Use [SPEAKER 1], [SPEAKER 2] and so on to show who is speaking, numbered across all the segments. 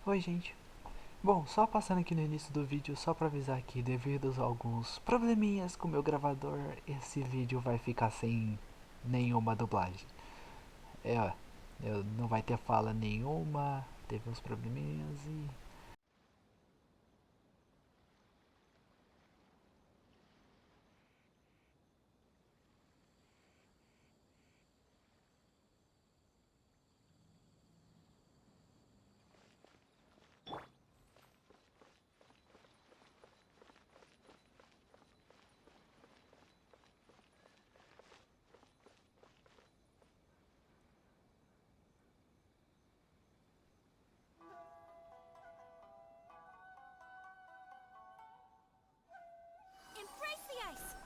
[SPEAKER 1] Oi, gente. Bom, só passando aqui no início do vídeo, só pra avisar que devido a alguns probleminhas com o meu gravador, esse vídeo vai ficar sem nenhuma dublagem. Ó, não vai ter fala nenhuma, teve uns probleminhas e
[SPEAKER 2] Embrace the ice!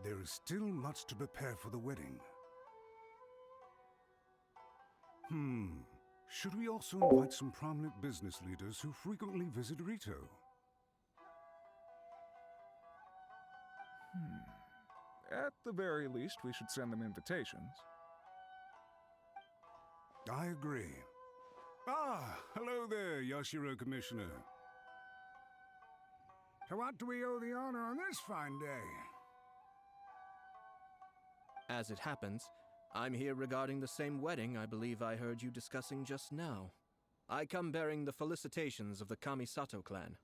[SPEAKER 3] There is still much to prepare for the wedding. Should we also invite some prominent business leaders who frequently visit Rito?
[SPEAKER 4] At the very least, we should send them invitations.
[SPEAKER 3] I agree. Ah, hello there, Yashiro Commissioner. To what do we owe the honor on this fine day?
[SPEAKER 5] As it happens, I'm here regarding the same wedding I believe I heard you discussing just now. I come bearing the felicitations of the Kamisato clan.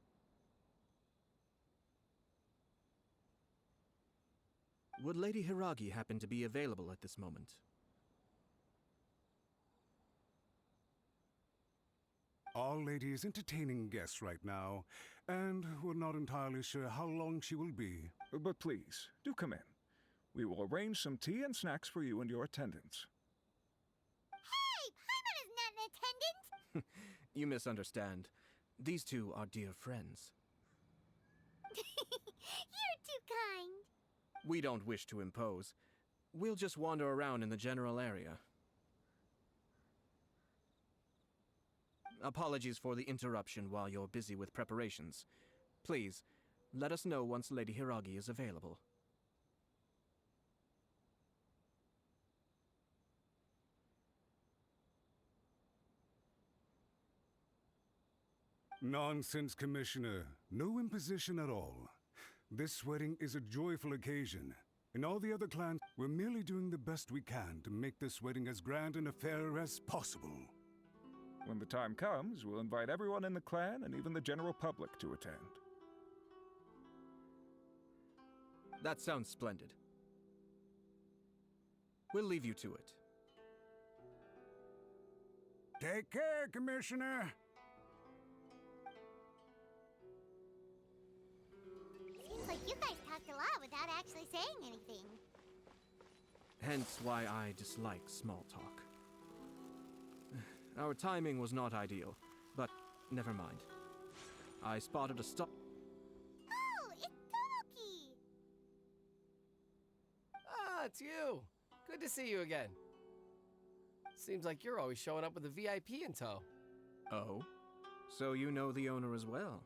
[SPEAKER 5] Would Lady Hiragi happen to be available at this moment?
[SPEAKER 3] Our lady is entertaining guests right now, and we're not entirely sure how long she will be.
[SPEAKER 4] But please, do come in. We will arrange some tea and snacks for you and your attendants.
[SPEAKER 2] Hey! Paimon is not an attendant!
[SPEAKER 5] You misunderstand. These two are dear friends.
[SPEAKER 2] You're too kind.
[SPEAKER 5] We don't wish to impose. We'll just wander around in the general area. Apologies for the interruption while you're busy with preparations. Please, let us know once Lady Hiragi is available.
[SPEAKER 3] Nonsense, Commissioner. No imposition at all. This wedding is a joyful occasion. In all the other clans, we're merely doing the best we can to make this wedding as grand an affair as possible.
[SPEAKER 4] When the time comes, we'll invite everyone in the clan and even the general public to attend.
[SPEAKER 5] That sounds splendid. We'll leave you to it.
[SPEAKER 3] Take care, Commissioner.
[SPEAKER 2] Seems like you guys talked a lot without actually saying anything.
[SPEAKER 5] Hence why I dislike small talk. Our timing was not ideal, but never mind. I spotted a stop.
[SPEAKER 2] Oh, it's Tomoki!
[SPEAKER 6] Ah, it's you. Good to see you again. Seems like you're always showing up with a VIP in tow.
[SPEAKER 5] Oh? So you know the owner as well?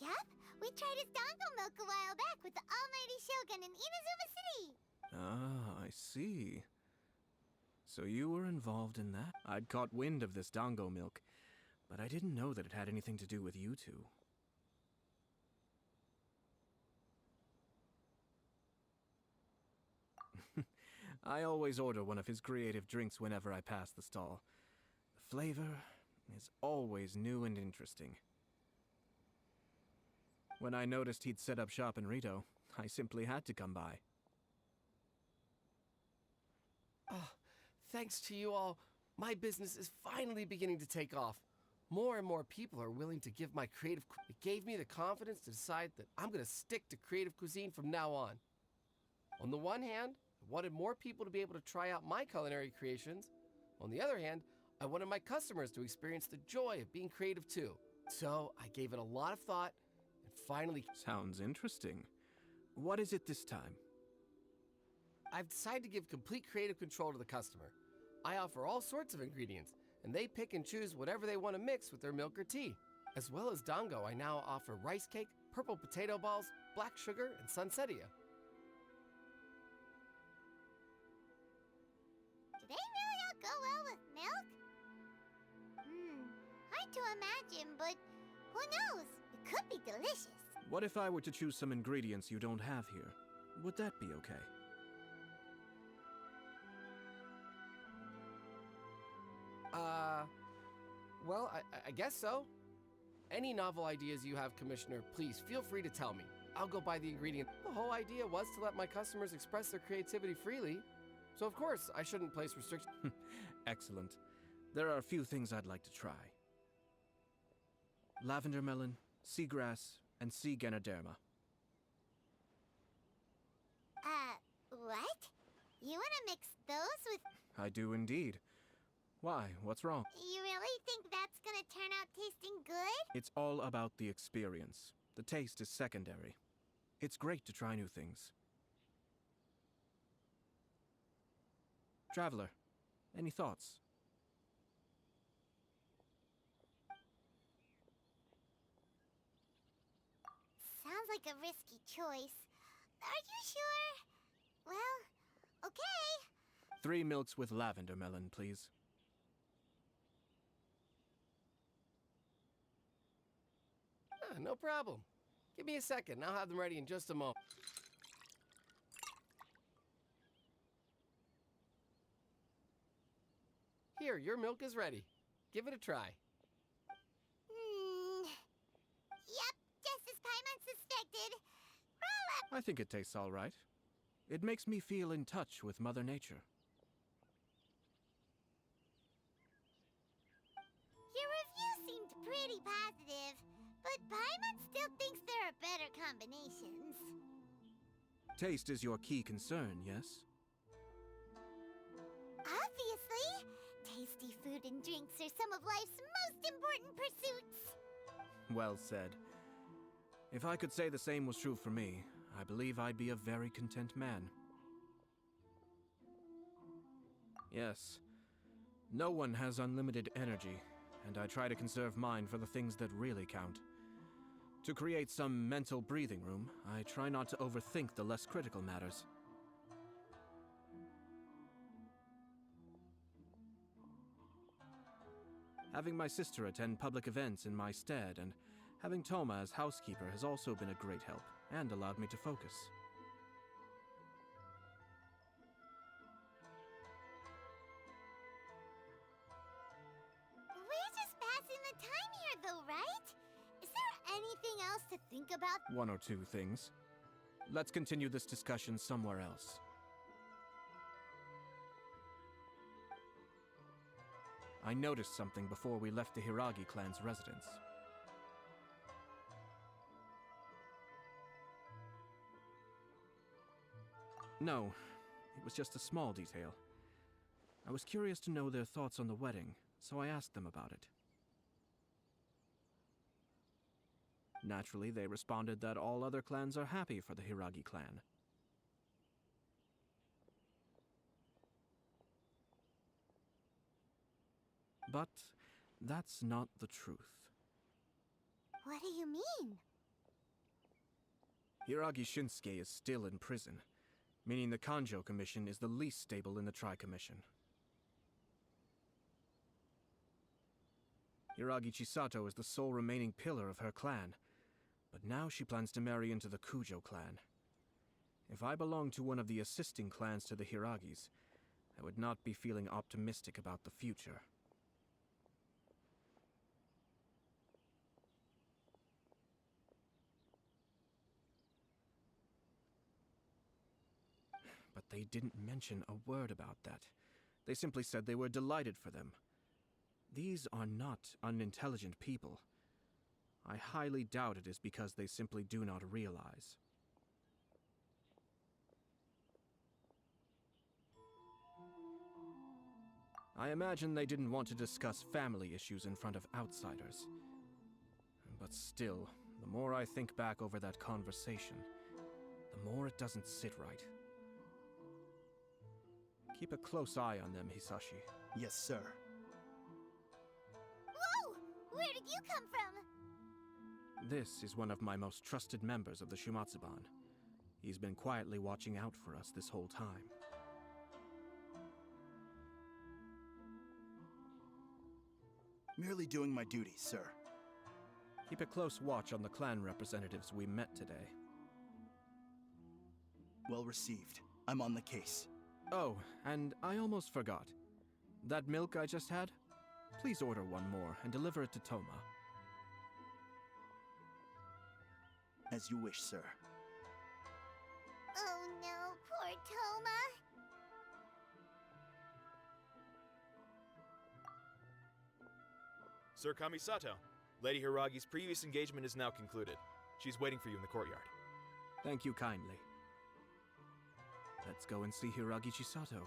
[SPEAKER 2] Yep, we tried his dango milk a while back with the almighty Shogun in Inazuma City.
[SPEAKER 5] Ah, I see. So you were involved in that? I'd caught wind of this dango milk, but I didn't know that it had anything to do with you two. I always order one of his creative drinks whenever I pass the stall. The flavor is always new and interesting. When I noticed he'd set up shop in Rito, I simply had to come by.
[SPEAKER 6] Oh, thanks to you all, my business is finally beginning to take off. More and more people are willing to give my creative. It gave me the confidence to decide that I'm going to stick to creative cuisine from now on. On the one hand, I wanted more people to be able to try out my culinary creations. On the other hand, I wanted my customers to experience the joy of being creative too. So I gave it a lot of thought and finally.
[SPEAKER 5] Sounds interesting. What is it this time?
[SPEAKER 6] I've decided to give complete creative control to the customer. I offer all sorts of ingredients, and they pick and choose whatever they want to mix with their milk or tea. As well as dango, I now offer rice cake, purple potato balls, black sugar, and sunsettia.
[SPEAKER 2] Do they really all go well with milk? Hard to imagine, but who knows? It could be delicious.
[SPEAKER 5] What if I were to choose some ingredients you don't have here? Would that be okay?
[SPEAKER 6] Well, I guess so. Any novel ideas you have, Commissioner, please feel free to tell me. I'll go buy the ingredient. The whole idea was to let my customers express their creativity freely. So of course, I shouldn't place restrictions.
[SPEAKER 5] Excellent. There are a few things I'd like to try. Lavender melon, seagrass, and sea ganoderma.
[SPEAKER 2] What? You wanna mix those with...
[SPEAKER 5] I do indeed. Why? What's wrong?
[SPEAKER 2] You really think that's gonna turn out tasting good?
[SPEAKER 5] It's all about the experience. The taste is secondary. It's great to try new things. Traveler, any thoughts?
[SPEAKER 2] Sounds like a risky choice. Are you sure? Well, okay.
[SPEAKER 5] 3 milks with lavender melon, please.
[SPEAKER 6] No problem. Give me a second. I'll have them ready in just a moment. Here, your milk is ready. Give it a try.
[SPEAKER 2] Yep, just as Paimon suspected. Roll up.
[SPEAKER 5] I think it tastes all right. It makes me feel in touch with Mother Nature.
[SPEAKER 2] Your review seemed pretty positive, but Paimon still thinks there are better combinations.
[SPEAKER 5] Taste is your key concern, yes?
[SPEAKER 2] Obviously, tasty food and drinks are some of life's most important pursuits.
[SPEAKER 5] Well said. If I could say the same was true for me, I believe I'd be a very content man. Yes. No one has unlimited energy, and I try to conserve mine for the things that really count. To create some mental breathing room, I try not to overthink the less critical matters. Having my sister attend public events in my stead and having Toma as housekeeper has also been a great help and allowed me to focus.
[SPEAKER 2] We're just passing the time here though, right? Is there anything else to think about?
[SPEAKER 5] 1 or 2 things. Let's continue this discussion somewhere else. I noticed something before we left the Hiragi clan's residence. No, it was just a small detail. I was curious to know their thoughts on the wedding, so I asked them about it. Naturally, they responded that all other clans are happy for the Hiragi clan. But that's not the truth.
[SPEAKER 2] What do you mean?
[SPEAKER 5] Hiragi Shinsuke is still in prison, meaning the Kanjo Commission is the least stable in the Tri-Commission. Hiragi Chisato is the sole remaining pillar of her clan, but now she plans to marry into the Kujo clan. If I belonged to one of the assisting clans to the Hiragis, I would not be feeling optimistic about the future. But they didn't mention a word about that. They simply said they were delighted for them. These are not unintelligent people. I highly doubt it is because they simply do not realize. I imagine they didn't want to discuss family issues in front of outsiders. But still, the more I think back over that conversation, the more it doesn't sit right. Keep a close eye on them, Hisashi.
[SPEAKER 7] Yes, sir.
[SPEAKER 2] Whoa! Where did you come from?
[SPEAKER 5] This is one of my most trusted members of the Shumatsuban. He's been quietly watching out for us this whole time.
[SPEAKER 7] Merely doing my duties, sir.
[SPEAKER 5] Keep a close watch on the clan representatives we met today.
[SPEAKER 7] Well received. I'm on the case.
[SPEAKER 5] Oh, and I almost forgot. That milk I just had? Please order one more and deliver it to Toma.
[SPEAKER 7] As you wish, sir.
[SPEAKER 2] Oh no, poor Toma.
[SPEAKER 8] Sir Kamisato, Lady Hiragi's previous engagement is now concluded. She's waiting for you in the courtyard.
[SPEAKER 5] Thank you kindly. Let's go and see Hiragi Chisato.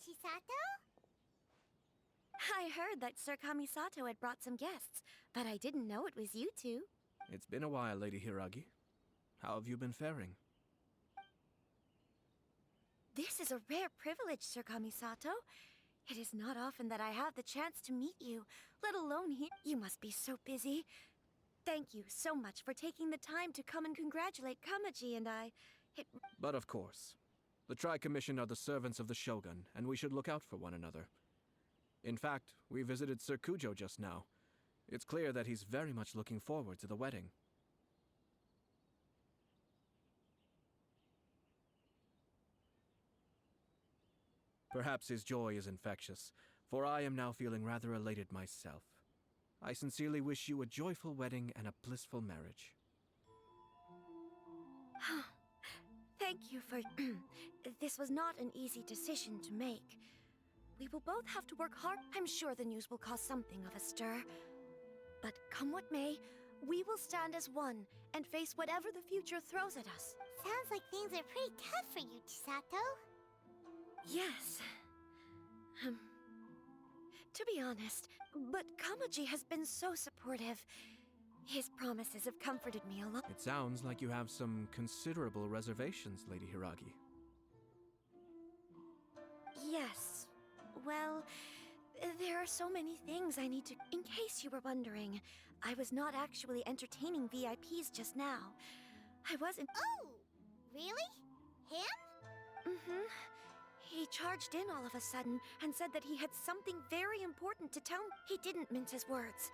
[SPEAKER 2] Chisato?
[SPEAKER 9] I heard that Sir Kamisato had brought some guests, but I didn't know it was you two.
[SPEAKER 5] It's been a while, Lady Hiragi. How have you been faring?
[SPEAKER 9] This is a rare privilege, Sir Kamisato. It is not often that I have the chance to meet you, let alone here. You must be so busy. Thank you so much for taking the time to come and congratulate Kamaji and I.
[SPEAKER 5] But of course. The Tri-Commission are the servants of the Shogun, and we should look out for one another. In fact, we visited Sir Kujo just now. It's clear that he's very much looking forward to the wedding. Perhaps his joy is infectious, for I am now feeling rather elated myself. I sincerely wish you a joyful wedding and a blissful marriage.
[SPEAKER 9] Thank you for... This was not an easy decision to make. We will both have to work hard. I'm sure the news will cause something of a stir. But come what may, we will stand as one and face whatever the future throws at us.
[SPEAKER 2] Sounds like things are pretty tough for you, Chisato.
[SPEAKER 9] Yes. To be honest, but Kamaji has been so supportive. His promises have comforted me a lot.
[SPEAKER 5] It sounds like you have some considerable reservations, Lady Hiragi.
[SPEAKER 9] Yes. Well, there are so many things I need to... In case you were wondering, I was not actually entertaining VIPs just now. I wasn't...
[SPEAKER 2] Oh! Really? Him?
[SPEAKER 9] Mm-hmm. He charged in all of a sudden and said that he had something very important to tell me. He didn't mince his words.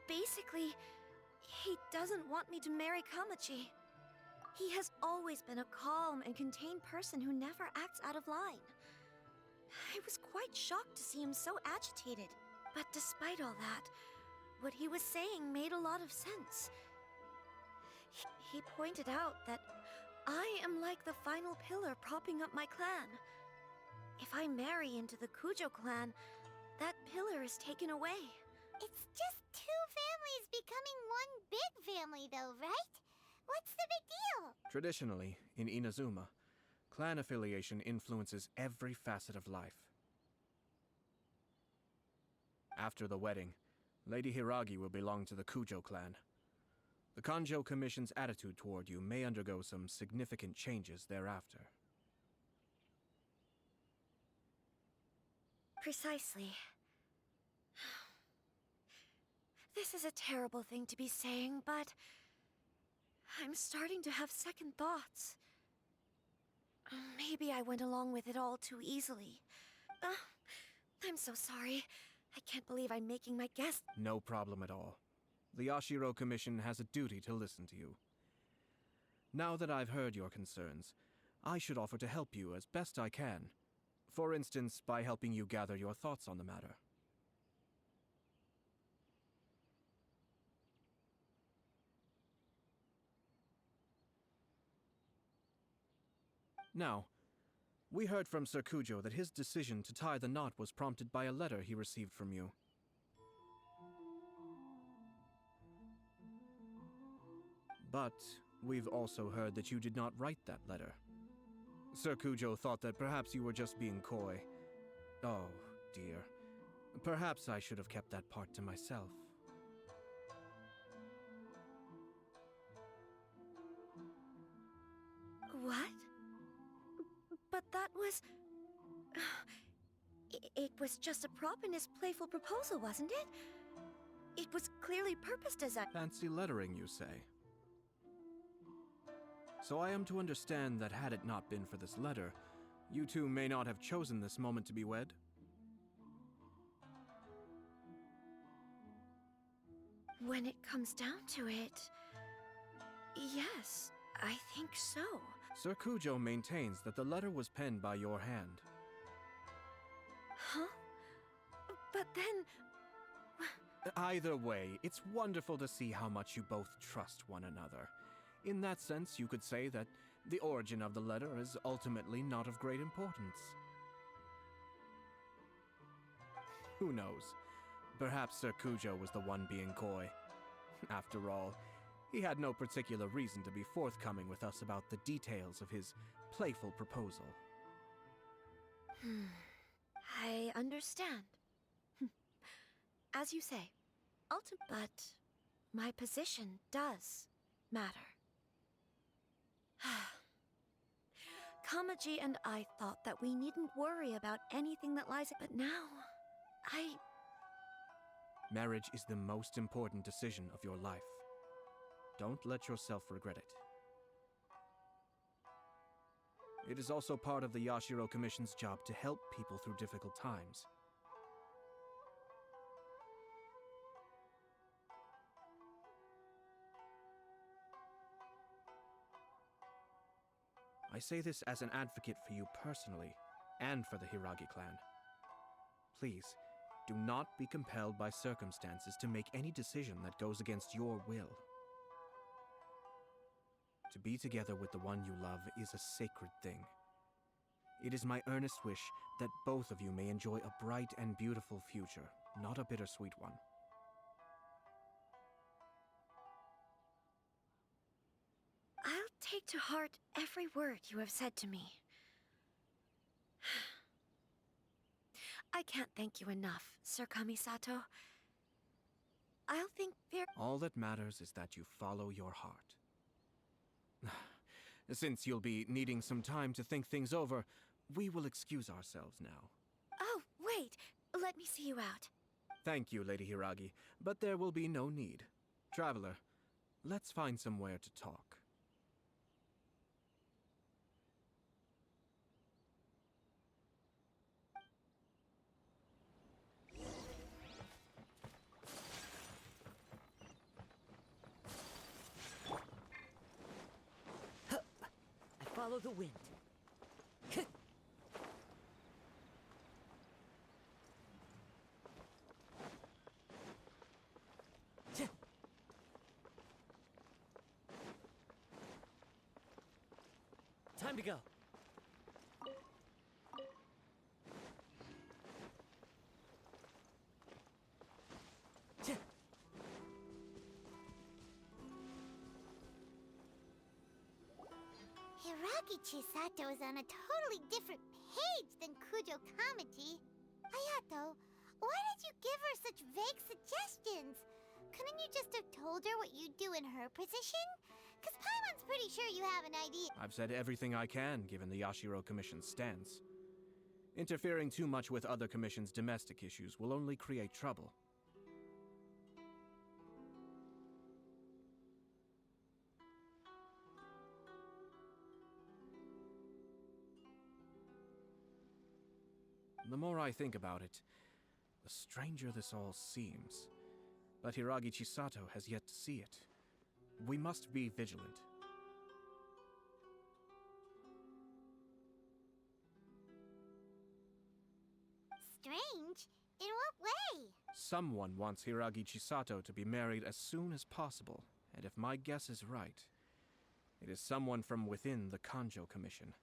[SPEAKER 9] Basically, he doesn't want me to marry Kamaji. He has always been a calm and contained person who never acts out of line. I was quite shocked to see him so agitated. But despite all that, what he was saying made a lot of sense. He pointed out that I am like the final pillar propping up my clan. If I marry into the Kujo clan, that pillar is taken away.
[SPEAKER 2] It's just two families becoming one big family though, right? What's the big deal?
[SPEAKER 5] Traditionally, in Inazuma, clan affiliation influences every facet of life. After the wedding, Lady Hiragi will belong to the Kujo clan. The Kanjo Commission's attitude toward you may undergo some significant changes thereafter.
[SPEAKER 9] Precisely. This is a terrible thing to be saying, but I'm starting to have second thoughts. Maybe I went along with it all too easily. I'm so sorry. I can't believe I'm making my guess.
[SPEAKER 5] No problem at all. The Ashiro Commission has a duty to listen to you. Now that I've heard your concerns, I should offer to help you as best I can. For instance, by helping you gather your thoughts on the matter. Now, we heard from Sir Kujo that his decision to tie the knot was prompted by a letter he received from you. But we've also heard that you did not write that letter. Sir Kujo thought that perhaps you were just being coy. Oh, dear. Perhaps I should have kept that part to myself.
[SPEAKER 9] What? But that was... It was just a prop in his playful proposal, wasn't it? It was clearly purposed as a...
[SPEAKER 5] Fancy lettering, you say? So I am to understand that had it not been for this letter, you two may not have chosen this moment to be wed?
[SPEAKER 9] When it comes down to it... Yes, I think so.
[SPEAKER 5] Sir Kujo maintains that the letter was penned by your hand.
[SPEAKER 9] Huh? But then...
[SPEAKER 5] Either way, it's wonderful to see how much you both trust one another. In that sense, you could say that the origin of the letter is ultimately not of great importance. Who knows? Perhaps Sir Kujo was the one being coy. After all, he had no particular reason to be forthcoming with us about the details of his playful proposal.
[SPEAKER 9] I understand. As you say, but my position does matter. Kamaji and I thought that we needn't worry about anything that lies... But now,
[SPEAKER 5] Marriage is the most important decision of your life. Don't let yourself regret it. It is also part of the Yashiro Commission's job to help people through difficult times. I say this as an advocate for you personally, and for the Hiragi clan. Please, do not be compelled by circumstances to make any decision that goes against your will. To be together with the one you love is a sacred thing. It is my earnest wish that both of you may enjoy a bright and beautiful future, not a bittersweet one.
[SPEAKER 9] I'll take to heart every word you have said to me. I can't thank you enough, Sir Kamisato. I'll think very...
[SPEAKER 5] All that matters is that you follow your heart. Since you'll be needing some time to think things over, we will excuse ourselves now.
[SPEAKER 9] Oh, wait! Let me see you out.
[SPEAKER 5] Thank you, Lady Hiragi, but there will be no need. Traveler, let's find somewhere to talk.
[SPEAKER 10] Follow the wind. Time to go.
[SPEAKER 2] Hiragi Chisato is on a totally different page than Kujo Kamaji. Ayato, why did you give her such vague suggestions? Couldn't you just have told her what you'd do in her position? Because Paimon's pretty sure you have an idea.
[SPEAKER 5] I've said everything I can, given the Yashiro Commission's stance. Interfering too much with other commissions' domestic issues will only create trouble. The more I think about it, the stranger this all seems. But Hiragi Chisato has yet to see it. We must be vigilant.
[SPEAKER 2] Strange? In what way?
[SPEAKER 5] Someone wants Hiragi Chisato to be married as soon as possible, and if my guess is right, it is someone from within the Kanjo Commission.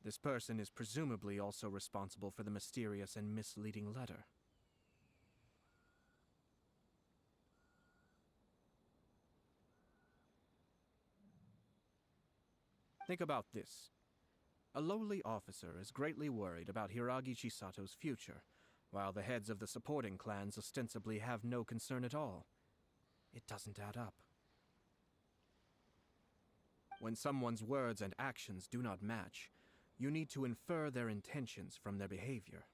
[SPEAKER 5] This person is presumably also responsible for the mysterious and misleading letter. Think about this. A lowly officer is greatly worried about Hiragi Chisato's future, while the heads of the supporting clans ostensibly have no concern at all. It doesn't add up. When someone's words and actions do not match, you need to infer their intentions from their behavior.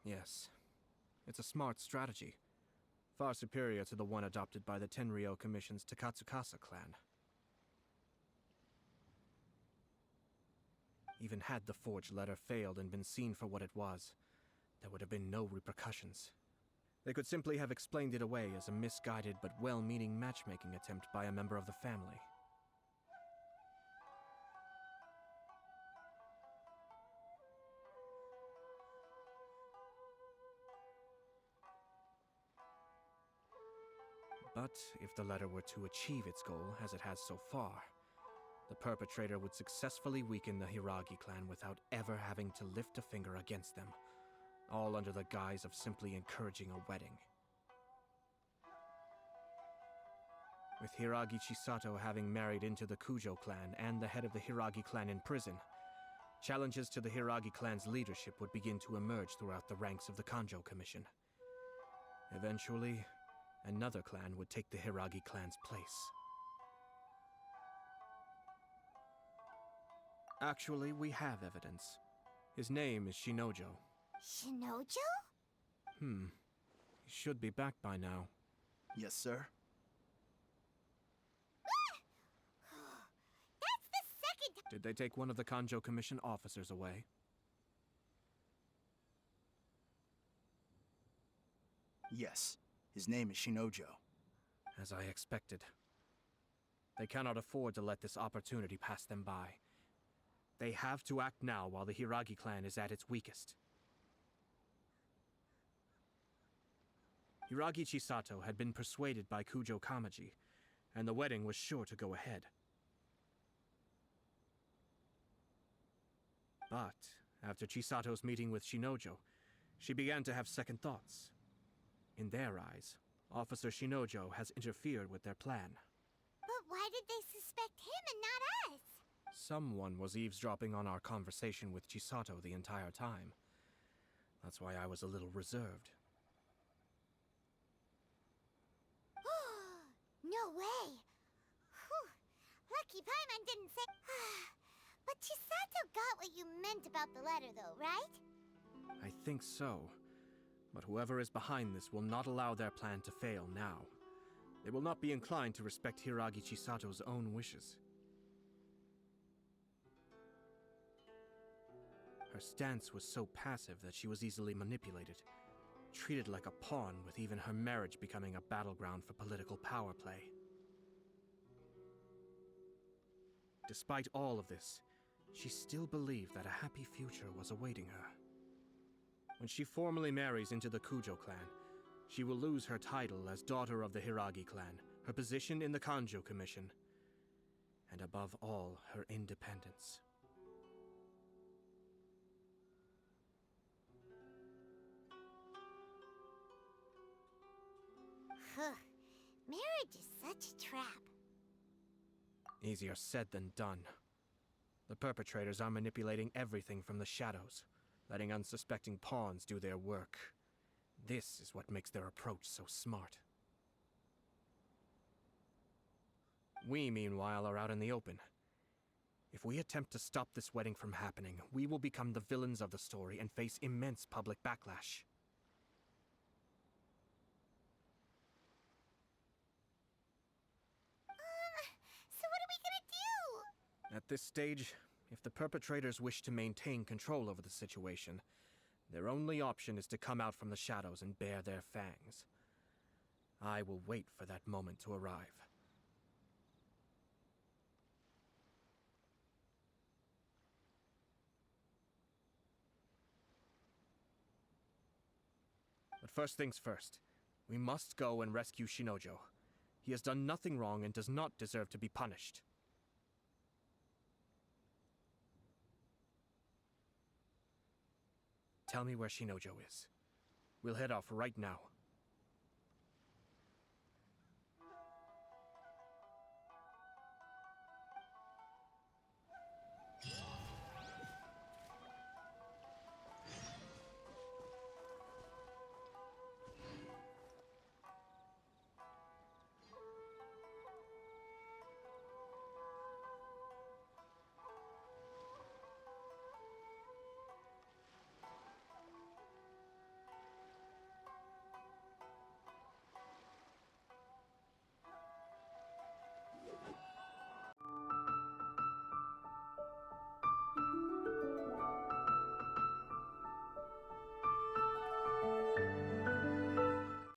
[SPEAKER 5] Yes, it's a smart strategy, far superior to the one adopted by the Tenryou Commission's Takatsukasa clan. Even had the forged letter failed and been seen for what it was, there would have been no repercussions. They could simply have explained it away as a misguided but well-meaning matchmaking attempt by a member of the family. But if the letter were to achieve its goal, as it has so far, the perpetrator would successfully weaken the Hiragi clan without ever having to lift a finger against them, all under the guise of simply encouraging a wedding. With Hiragi Chisato having married into the Kujo clan and the head of the Hiragi clan in prison, challenges to the Hiragi clan's leadership would begin to emerge throughout the ranks of the Kanjo Commission. Eventually, another clan would take the Hiragi clan's place. Actually, we have evidence. His name is Shinojo.
[SPEAKER 2] Shinojo?
[SPEAKER 5] He should be back by now.
[SPEAKER 7] Yes, sir.
[SPEAKER 2] That's the second time.
[SPEAKER 5] Did they take one of the Kanjo Commission officers away?
[SPEAKER 7] Yes. His name is Shinojo.
[SPEAKER 5] As I expected. They cannot afford to let this opportunity pass them by. They have to act now while the Hiragi clan is at its weakest. Hiragi Chisato had been persuaded by Kujo Kamaji, and the wedding was sure to go ahead. But, after Chisato's meeting with Shinojo, she began to have second thoughts. In their eyes, Officer Shinojo has interfered with their plan.
[SPEAKER 2] But why did they suspect him and not us?
[SPEAKER 5] Someone was eavesdropping on our conversation with Chisato the entire time. That's why I was a little reserved.
[SPEAKER 2] No way! Whew. Lucky Paimon didn't say... But Chisato got what you meant about the letter though, right?
[SPEAKER 5] I think so. But whoever is behind this will not allow their plan to fail now. They will not be inclined to respect Hiragi Chisato's own wishes. Her stance was so passive that she was easily manipulated, treated like a pawn, with even her marriage becoming a battleground for political power play. Despite all of this, she still believed that a happy future was awaiting her. When she formally marries into the Kujo clan, she will lose her title as daughter of the Hiragi clan, her position in the Kanjo Commission, and above all, her independence.
[SPEAKER 2] Marriage is such a trap.
[SPEAKER 5] Easier said than done. The perpetrators are manipulating everything from the shadows, letting unsuspecting pawns do their work. This is what makes their approach so smart. We, meanwhile, are out in the open. If we attempt to stop this wedding from happening, we will become the villains of the story and face immense public backlash.
[SPEAKER 2] So what are we gonna do?
[SPEAKER 5] At this stage, if the perpetrators wish to maintain control over the situation, their only option is to come out from the shadows and bare their fangs. I will wait for that moment to arrive. But first things first, we must go and rescue Shinojo. He has done nothing wrong and does not deserve to be punished. Tell me where Shinojo is. We'll head off right now.